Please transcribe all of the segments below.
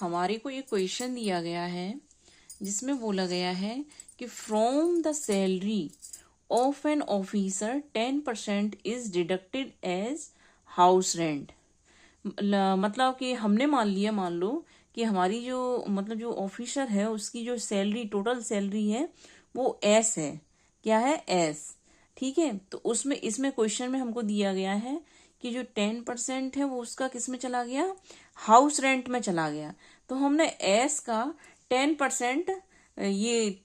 हमारे को ये क्वेश्चन दिया गया है जिसमें बोला गया है कि from the salary of an officer 10% is deducted as house rent. मतलब कि हमने मान लो कि हमारी जो ऑफिसर है उसकी जो सैलरी, टोटल सैलरी है वो एस है। क्या है? एस। ठीक है, तो इसमें क्वेश्चन में हमको दिया गया है कि जो 10% है वो उसका किस में चला गया? हाउस रेंट में चला गया। तो हमने एस का 10%, ये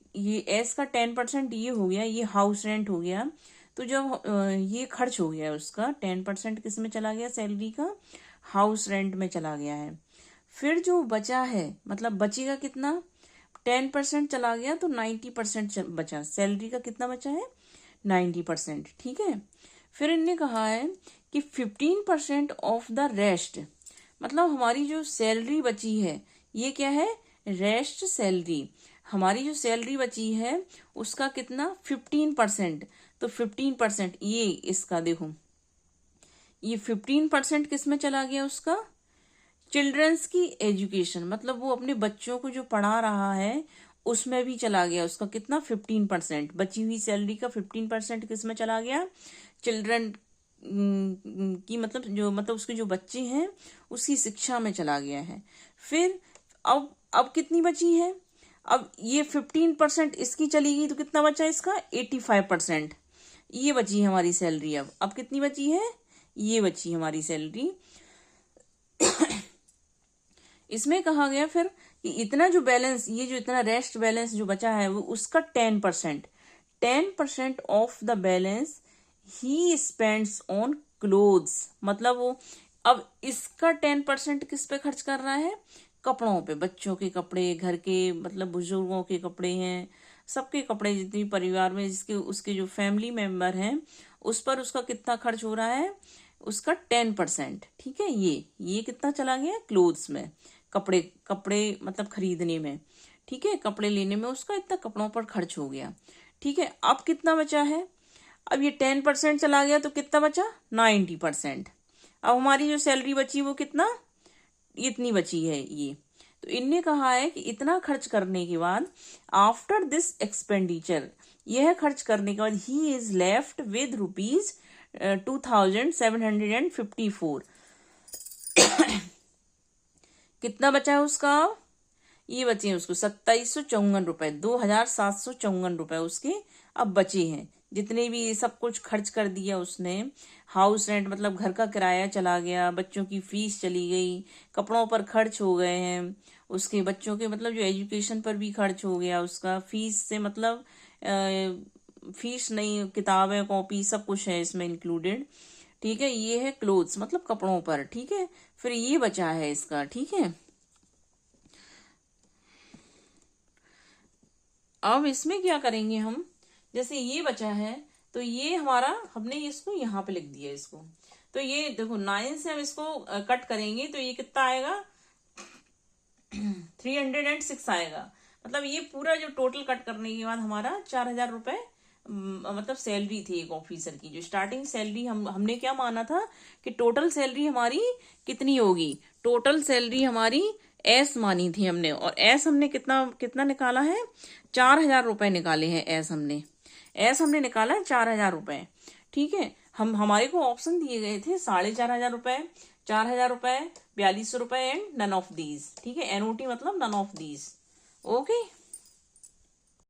एस का 10% ये हो गया, ये हाउस रेंट हो गया। तो जब ये खर्च हो गया उसका 10% किस में चला गया? सैलरी का हाउस रेंट में चला गया है। फिर जो बचा है, मतलब बचेगा कितना? 10% चला गया तो 90% बचा। सैलरी का कितना बचा है? 90%। ठीक है, फिर इनने कहा है कि 15% ऑफ द रेस्ट, मतलब हमारी जो सैलरी बची है ये क्या है? Rest salary. हमारी जो सैलरी बची है उसका कितना? 15%। तो 15% ये इसका देखो, ये 15% किस में चला गया? उसका चिल्ड्रंस की एजुकेशन, मतलब वो अपने बच्चों को जो पढ़ा रहा है उसमें भी चला गया। उसका कितना? 15%। बची हुई सैलरी का 15% किस में चला गया? चिल्ड्रन की, मतलब उसके जो बच्चे हैं उसकी शिक्षा में चला गया है। फिर अब कितनी बची है? अब ये 15% इसकी चली गई तो कितना बचा इसका? 85% ये बची है हमारी सैलरी। अब कितनी बची है? ये बची हमारी सैलरी। इसमें कहा गया फिर कि इतना जो बैलेंस, ये जो इतना रेस्ट बैलेंस जो बचा है वो उसका 10% of the balance he spends on clothes, मतलब वो अब इसका 10% किस पे खर्च कर रहा है? कपड़ों पे। बच्चों के कपड़े, घर के, मतलब बुजुर्गों के कपड़े हैं, सबके कपड़े, जितनी परिवार में जिसके उसके जो फैमिली मेंबर हैं उस पर उसका कितना खर्च हो रहा है? उसका 10%। ठीक है, ये कितना चला गया? क्लोथ्स में, कपड़े मतलब खरीदने में। ठीक है, कपड़े लेने में उसका इतना कपड़ों पर खर्च हो गया। ठीक है, अब कितना बचा है? अब ये 10% चला गया तो कितना बचा? 90%। अब हमारी जो सैलरी बची वो कितना? इतनी बची है ये। तो इनने कहा है कि इतना खर्च करने के बाद, आफ्टर दिस एक्सपेंडिचर, यह खर्च करने के बाद ही इज लेफ्ट विद ₹2754। कितना बचा है उसका? ये बचे हैं उसको 2754 रुपए, 2754 उसके अब बचे हैं। जितने भी सब कुछ खर्च कर दिया उसने, हाउस रेंट मतलब घर का किराया चला गया, बच्चों की फीस चली गई, कपड़ों पर खर्च हो गए हैं, उसके बच्चों के मतलब जो एजुकेशन पर भी खर्च हो गया उसका, फीस से मतलब फीस नहीं, किताबें, कॉपी, सब कुछ है इसमें इंक्लूडेड। ठीक है, ये है क्लोथ्स मतलब कपड़ों पर। ठीक है, फिर ये बचा है इसका। ठीक है, अब इसमें क्या करेंगे हम? जैसे ये बचा है तो ये हमारा, हमने इसको यहाँ पे लिख दिया इसको। तो ये देखो 9 से हम इसको कट करेंगे तो ये कितना आएगा? 306 आएगा। मतलब ये पूरा जो टोटल कट करने के बाद हमारा 4000 रुपए मतलब सैलरी थी एक ऑफिसर की। जो स्टार्टिंग सैलरी हमने क्या माना था कि टोटल सैलरी हमारी कितनी होगी? टोटल सैलरी हमारी एस मानी थी हमने, और एस हमने कितना कितना निकाला है? 4000 रुपए निकाले हैं एस हमने निकाला है 4000 रुपए। ठीक है, हमारे को ऑप्शन दिए गए थे 4500 रुपए, 4000 रुपए, 4200 रुपए एंड नन ऑफ दीज। ठीक है, एनओटी मतलब नन ऑफ दीज। ओके।